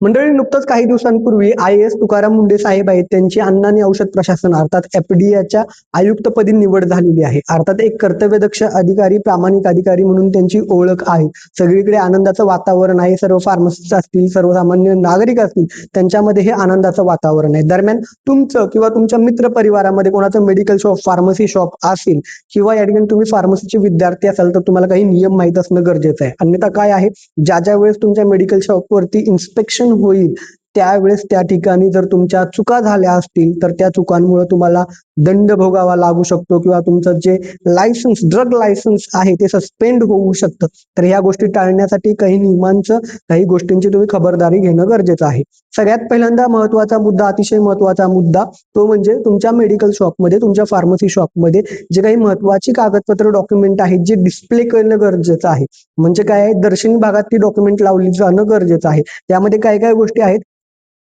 मंडळी, नुकतंच काही दिवसांपूर्वी IAS तुकाराम मुंढे साहेब आहेत त्यांची अन्न आणि औषध प्रशासन अर्थात FDAच्या आयुक्तपदी निवड झालेली आहे. अर्थात एक कर्तव्यदक्ष अधिकारी, प्रामाणिक अधिकारी म्हणून त्यांची ओळख आहे. सगळीकडे आनंदाचं वातावरण आहे. सर्व फार्मसिस्ट असतील, सर्वसामान्य नागरिक असतील, त्यांच्यामध्ये हे आनंदाचं वातावरण आहे. दरम्यान तुमचं किंवा तुमच्या मित्र परिवारामध्ये कोणाचं मेडिकल शॉप, फार्मसी शॉप असेल किंवा या ठिकाणी तुम्ही फार्मसीचे विद्यार्थी असाल तर तुम्हाला काही नियम माहित असणं गरजेचं आहे. अन्यथा काय आहे, ज्या वेळेस तुमच्या मेडिकल शॉपवरती इन्स्पेक्शन होईल त्यावेळेस त्या ठिकाणी जर तुमच्या चुका झाल्या असतील तर त्या चुकांमुळे तुम्हाला दंड भोगावा लागू शकतो किंवा तुमचं जे लायसन्स, ड्रग लायसन्स आहे ते सस्पेंड होऊ शकतं. तर ह्या गोष्टी टाळण्यासाठी काही नियमांचं, काही गोष्टींची तुम्ही खबरदारी घेणं गरजेचं आहे. सगळ्यात पहिल्यांदा महत्वाचा मुद्दा, अतिशय महत्वाचा मुद्दा, तो म्हणजे तुमच्या मेडिकल शॉपमध्ये, तुमच्या फार्मसी शॉपमध्ये जे काही महत्वाची कागदपत्र, डॉक्युमेंट आहेत जे डिस्प्ले करणं गरजेचं आहे. म्हणजे काय आहे, दर्शनी भागात ती डॉक्युमेंट लावली जाणं गरजेचं आहे. त्यामध्ये काय काय गोष्टी आहेत.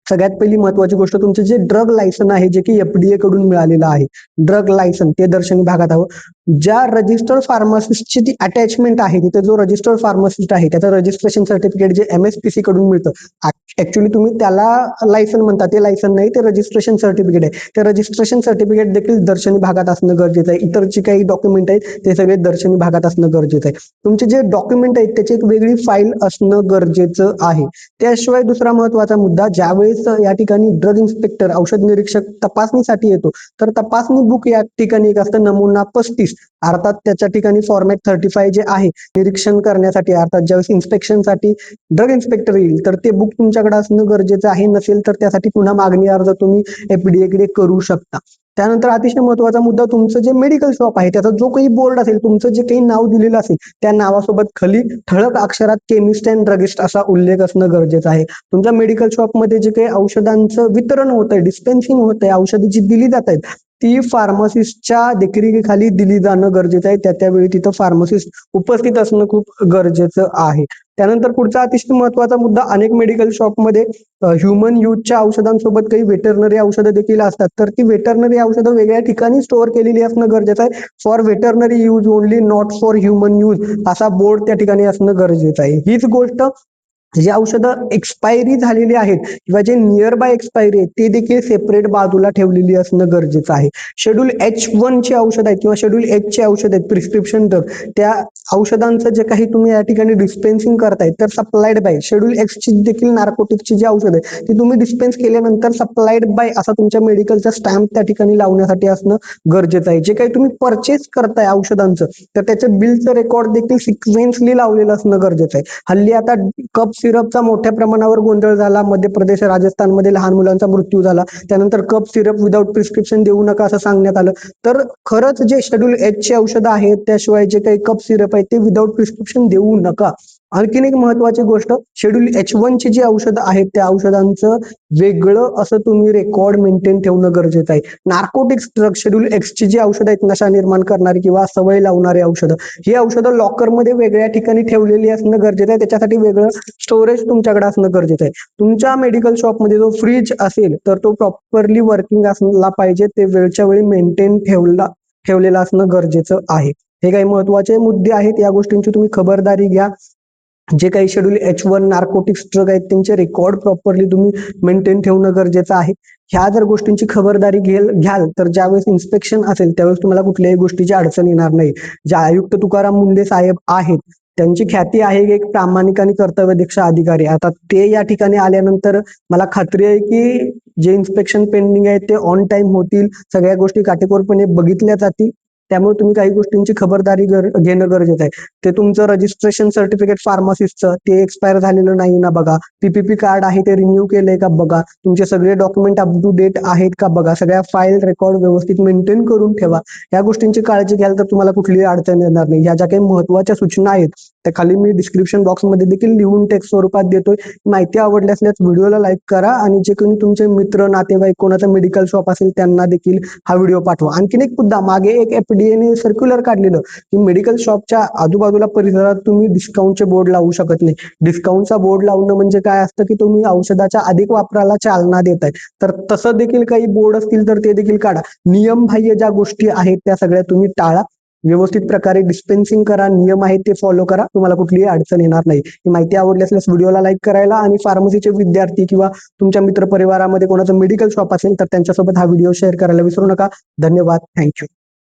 सगळ्यात पहिली महत्वाची गोष्ट, तुमचं जे ड्रग लायसन आहे जे की FDA कडून मिळालेलं आहे, ड्रग लायसन ते दर्शनी भागात हवं. ज्या रजिस्टर्ड फार्मासिस्टची ती अटॅचमेंट आहे, तिथे जो रजिस्टर्ड फार्मासिस्ट आहे त्याचं रजिस्ट्रेशन सर्टिफिकेट जे MSPC कडून मिळतं, ऍक्च्युली तुम्ही त्याला लायसन म्हणता, ते लायसन नाही, ते रजिस्ट्रेशन सर्टिफिकेट आहे. ते रजिस्ट्रेशन सर्टिफिकेट देखील दर्शनी भागात असणं गरजेचं आहे. इतर जे काही डॉक्युमेंट आहेत ते सगळे दर्शनी भागात असणं गरजेचं आहे. तुमचे जे डॉक्युमेंट आहेत त्याची एक वेगळी फाईल असणं गरजेचं आहे. त्याशिवाय दुसरा महत्वाचा मुद्दा, ज्यावेळेस या ठिकाणी ड्रग इन्स्पेक्टर, औषध निरीक्षक तपासणीसाठी येतो तर तपासणी बुक या ठिकाणी एक असतं, नमुना 35, अर्थात त्याच्या ठिकाणी फॉर्मॅट 35 जे आहे निरीक्षण करण्यासाठी, अर्थात ज्यावेळेस इन्स्पेक्शनसाठी ड्रग इन्स्पेक्टर येईल तर ते बुक तुमच्याकडे असणं गरजेचं आहे. नसेल तर त्यासाठी पुन्हा मागणी अर्ज तुम्ही FDA कडे करू शकता. त्यानंतर अतिशय महत्वाचा मुद्दा, तुमचं जे मेडिकल शॉप आहे त्याचा जो काही बोर्ड असेल, तुमचं जे काही नाव दिलेलं असेल त्या नावासोबत खाली ठळक अक्षरात केमिस्ट अँड ड्रगिस्ट असा उल्लेख असणं गरजेचं आहे. तुमच्या मेडिकल शॉपमध्ये जे काही औषधांचं वितरण होत आहे, डिस्पेन्सिंग होत आहे, औषधं जी दिली जात आहेत ती फार्मसिस्टच्या देखरेखीखाली दिली जाणं गरजेचं आहे. त्यावेळी तिथं फार्मसिस्ट उपस्थित असणं खूप गरजेचं आहे. त्यानंतर पुढचा अतिशय महत्वाचा मुद्दा, अनेक मेडिकल शॉपमध्ये ह्युमन यूजच्या औषधांसोबत काही वेटरनरी औषधं देखील असतात, तर ती वेटरनरी औषधं वेगळ्या ठिकाणी स्टोअर केलेली असणं गरजेचं आहे. For veterinary use only, not for human use असा बोर्ड त्या ठिकाणी असणं गरजेचं आहे. हीच गोष्ट जे औषधं एक्सपायरी झालेली आहेत किंवा जे नियर बाय एक्सपायरी आहेत ते देखील सेपरेट बाजूला ठेवलेली असणं गरजेचं आहे. शेड्यूल H1 ची औषध आहेत किंवा शेड्यूल H ची औषध आहेत, प्रिस्क्रिप्शन ड्रग, त्या औषधांचं जे काही तुम्ही या ठिकाणी डिस्पेन्सिंग करताय तर सप्लाइड बाय, शेड्यूल X ची देखील नार्कोटिकची जी औषध आहे ती तुम्ही डिस्पेन्स केल्यानंतर सप्लाइड बाय असा तुमच्या मेडिकलचा स्टॅम्प त्या ठिकाणी लावण्यासाठी असणं गरजेचं आहे. जे काही तुम्ही परचेस करताय औषधांचं तर त्याचं बिलचं रेकॉर्ड देखील सिक्वेन्सली लावलेलं असणं गरजेचं आहे. हल्ली आता कप सिरपचा मोठ्या प्रमाणावर गोंधळ झाला. मध्य प्रदेश, राजस्थानमध्ये लहान मुलांचा मृत्यू झाला. त्यानंतर कप सिरप विदाऊट प्रिस्क्रिप्शन देऊ नका असं सांगण्यात आलं. तर खरंच जे शेड्यूल H ची औषधं आहेत, त्याशिवाय जे काही कप सिरप आहेत ते विदाऊट प्रिस्क्रिप्शन देऊ नका. आणखीन एक महत्वाची गोष्ट, शेड्यूल H1 ची जी औषधं आहेत त्या औषधांचं वेगळं असं तुम्ही रेकॉर्ड मेंटेन ठेवणं गरजेचं आहे. नार्कोटिक्स ड्रग, शेड्यूल X ची जी औषधं आहेत, नशा निर्माण करणारी किंवा सवय लावणारी औषधं, ही औषधं लॉकरमध्ये वेगळ्या ठिकाणी ठेवलेली असणं गरजेचं आहे. त्याच्यासाठी वेगळं स्टोरेज तुमच्याकडे असणं गरजेचं आहे. तुमच्या मेडिकल शॉपमध्ये जो फ्रीज असेल तर तो प्रॉपरली वर्किंग असला पाहिजे, ते वेळच्या वेळी मेंटेन ठेवलेला असणं गरजेचं आहे. हे काही महत्वाचे मुद्दे आहेत, या गोष्टींची तुम्ही खबरदारी घ्या. जे काही शेड्यूल H1 नार्कोटिक्स ड्रग आहेत त्यांचे रेकॉर्ड प्रॉपरली तुम्ही मेंटेन ठेवणं गरजेचं आहे. ह्या जर गोष्टींची खबरदारी घ्याल तर ज्यावेळेस इन्स्पेक्शन असेल त्यावेळेस तुम्हाला कुठल्याही गोष्टीची अडचण येणार नाही. जे आयुक्त तुकाराम मुंढे साहेब आहेत त्यांची ख्याती आहे एक प्रामाणिक आणि कर्तव्यदक्ष अधिकारी. आता ते या ठिकाणी आल्यानंतर मला खात्री आहे की जे इन्स्पेक्शन पेंडिंग आहे ते ऑन टाइम होतील, सगळ्या गोष्टी काटेकोरपणे बघितल्या जातील. त्यामुळे तुम्ही काही गोष्टींची खबरदारी घेणं गरजेचं आहे. ते तुमचं रजिस्ट्रेशन सर्टिफिकेट फार्मसिस्टचं ते एक्सपायर झालेलं नाही ना बघा. PPP कार्ड आहे ते रिन्यू केलंय का बघा. तुमचे सगळे डॉक्युमेंट अप टू डेट आहेत का बघा. सगळ्या फाईल रेकॉर्ड व्यवस्थित मेंटेन करून ठेवा. या गोष्टींची काळजी घ्याल तर तुम्हाला कुठलीही अडचण येणार नाही. ह्या ज्या काही महत्वाच्या सूचना आहेत त्या खाली मी डिस्क्रिप्शन बॉक्समध्ये देखील लिहून टेक्स्ट स्वरूपात देतोय. माहिती आवडली असल्यास व्हिडिओला लाईक करा आणि जे कोणी तुमचे मित्र, नातेवाईक, कोणाचा मेडिकल शॉप असेल त्यांना देखील हा व्हिडिओ पाठवा. आणखीन एक मुद्दा, मागे एक FDA ने सर्क्युलर काढलेलं की मेडिकल शॉपच्या आजूबाजूला परिसरात तुम्ही डिस्काउंटचे बोर्ड लावू शकत नाही. डिस्काउंटचा बोर्ड लावणं म्हणजे काय असतं की तुम्ही औषधाच्या अधिक वापराला चालना देताय. तर तसं देखील काही बोर्ड असतील तर ते देखील काढा. नियमबाह्य ज्या गोष्टी आहेत त्या सगळ्या तुम्ही टाळा. व्यवस्थित प्रकारे डिस्पेन्सिंग करा, नियम आहेत ते फॉलो करा, तुम्हाला कुठलीही अडचण येणार नाही. ही माहिती आवडली असल्यास व्हिडिओला लाईक करायला आणि फार्मसीचे विद्यार्थी किंवा तुमच्या मित्र परिवारामध्ये कोणाचं मेडिकल शॉप असेल तर त्यांच्यासोबत हा व्हिडिओ शेअर करायला विसरू नका. धन्यवाद. थँक्यू.